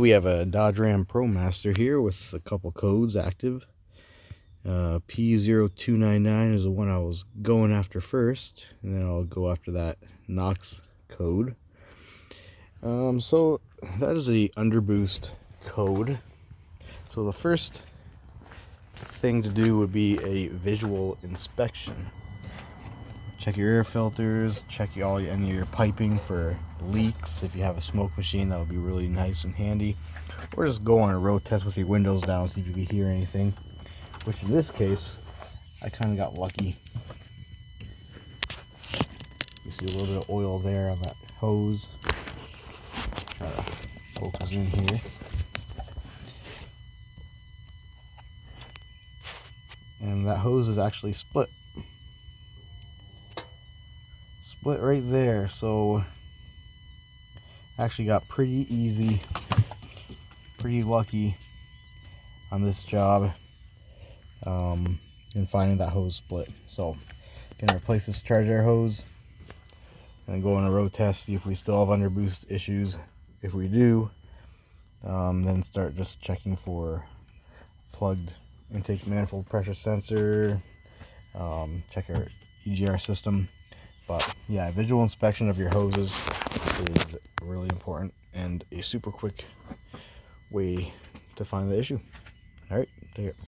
We have a Dodge Ram Promaster here with a couple codes active. P0299 is the one I was going after first, and then I'll go after that NOx code. So that is the underboost code. So the first thing to do would be a visual inspection. Check your air filters, check any of your piping for leaks. If you have a smoke machine, that would be really nice and handy. Or just go on a road test with your windows down, see if you can hear anything. Which in this case, I kind of got lucky. You see a little bit of oil there on that hose. Try to focus in here. And that hose is actually split. Split right there, so actually got pretty lucky on this job in finding that hose split. So gonna replace this charge air hose and go on a road test, see if we still have underboost issues. If we do, then start just checking for plugged intake manifold pressure sensor, check our EGR system. But yeah, visual inspection of your hoses is really important and a super quick way to find the issue. All right, take care.